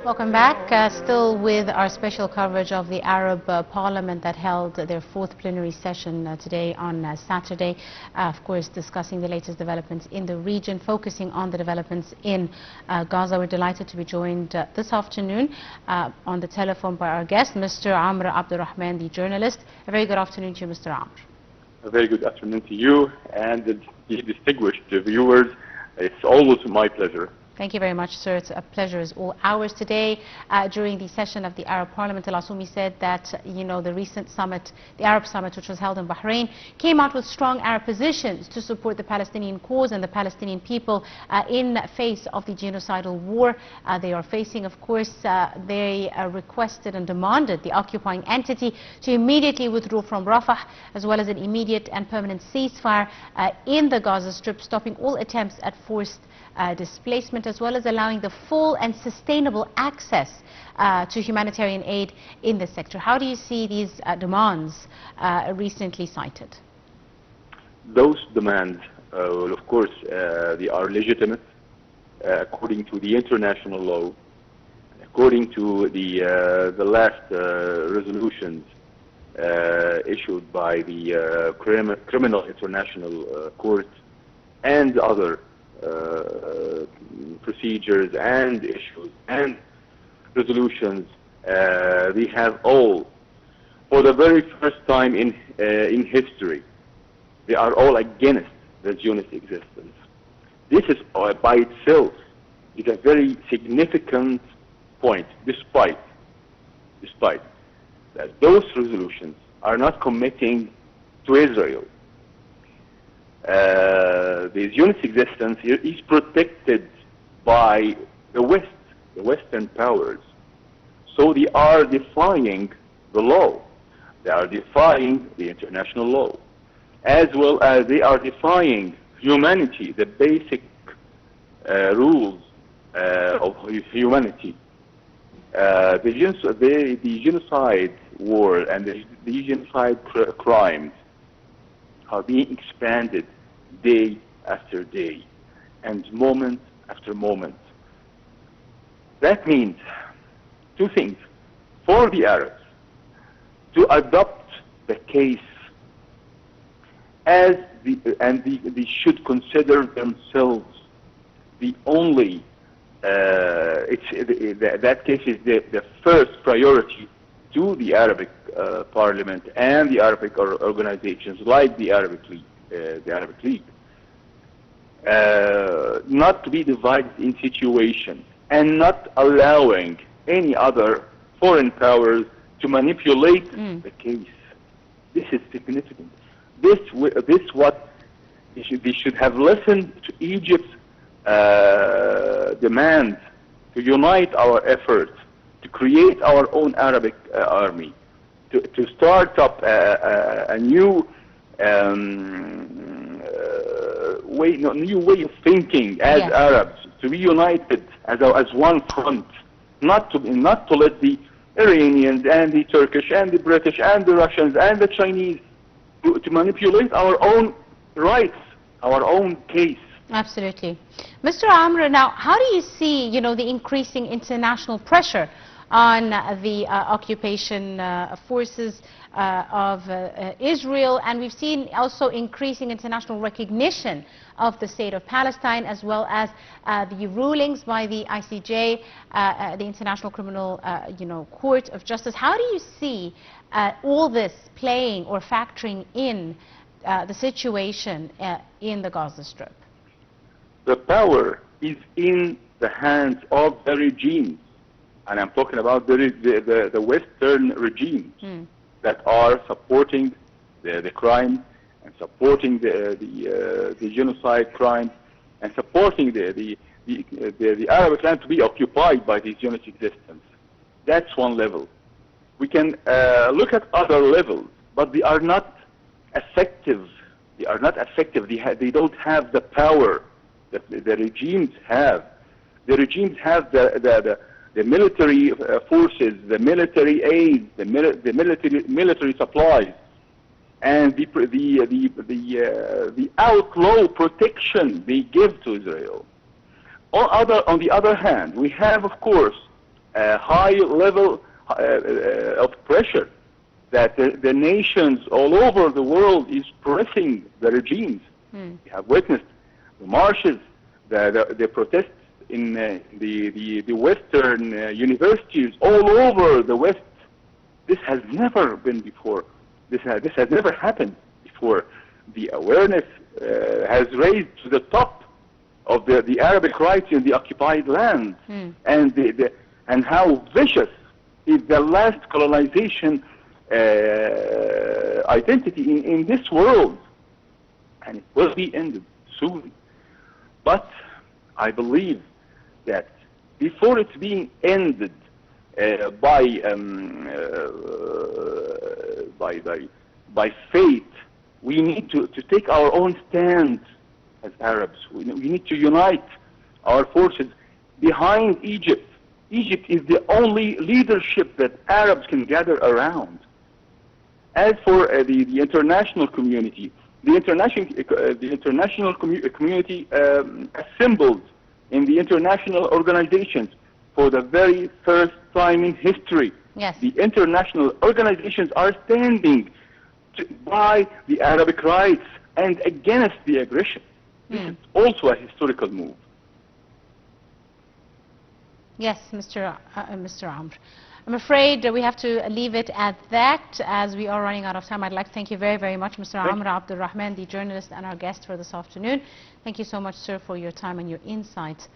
Welcome back. Still with our special coverage of the Arab Parliament that held their fourth plenary session today on Saturday. Of course, discussing the latest developments in the region, focusing on the developments in Gaza. We're delighted to be joined this afternoon on the telephone by our guest, Mr. Abdulrahman, the journalist. A very good afternoon to you, Mr. Amr. A very good afternoon to you and the distinguished viewers. It's always my pleasure. Thank you very much, sir. It's a pleasure as all ours. Today, during the session of the Arab Parliament, Al-Asumi said that, the recent summit, the Arab summit, which was held in Bahrain, came out with strong Arab positions to support the Palestinian cause and the Palestinian people in face of the genocidal war they are facing. Of course, they requested and demanded the occupying entity to immediately withdraw from Rafah, as well as an immediate and permanent ceasefire in the Gaza Strip, stopping all attempts at forced displacement, as well as allowing the full and sustainable access to humanitarian aid in the sector. How do you see these demands recently cited? Those demands, well, of course, they are legitimate according to the international law, according to the last resolutions issued by the Criminal International Court and other procedures and issues and resolutions. They have all, for the very first time in history, they are all against the Zionist existence. This is by itself is a very significant point, despite that those resolutions are not committing to Israel. The Zionist existence is protected by the West, the Western powers. So they are defying the law. They are defying the international law, as well as they are defying humanity, the basic rules of humanity. The genocide war and the genocide crimes are being expanded day after day and moment after moment. That means two things. For the Arabs to adopt the case as they should consider themselves the only, that case is the first priority to the Arabic Parliament and the Arabic organizations like the Arabic League. Not to be divided in situations and not allowing any other foreign powers to manipulate the case. This is significant. This what they should have listened to Egypt's demand to unite our efforts to create our own Arabic army, to start up a new new way of thinking as Arabs, to be united as one front, not to let the Iranians and the Turkish and the British and the Russians and the Chinese to manipulate our own rights, our own case. Absolutely. Mr. Amr, now how do you see, the increasing international pressure on the occupation forces of Israel, and we've seen also increasing international recognition of the state of Palestine, as well as the rulings by the ICJ, the International Criminal Court of Justice? How do you see all this playing or factoring in the situation in the Gaza Strip? The power is in the hands of the regimes, and I'm talking about the Western regimes that are supporting the crime and supporting the genocide crime and supporting the Arab land to be occupied by the Zionist existence. That's one level. We can look at other levels, but they are not effective. They are not effective. They don't have the power that the regimes have. The regimes have the military forces, the military aid, the military supplies, and the outlaw protection they give to Israel. On the other hand, we have, of course, high level of pressure that the nations all over the world is pressing the regimes. We have witnessed the marches, the protests in the Western universities all over the West. This has never been before. This has never happened before. The awareness has raised to the top of the Arabic rights in the occupied land, and how vicious is the last colonization identity in this world, and it will be ended soon. But I believe that before it's being ended by fate, we need to take our own stand as Arabs. We need to unite our forces behind Egypt. Egypt is the only leadership that Arabs can gather around. As for the international community, the international community assembled in the international organizations for the very first time in history. Yes. The international organizations are standing by the Arabic rights and against the aggression. This is also a historical move. Yes, Mr. Amr. I'm afraid we have to leave it at that as we are running out of time. I'd like to thank you very, very much, Mr. Amr Abdulrahman, the journalist and our guest for this afternoon. Thank you so much, sir, for your time and your insights.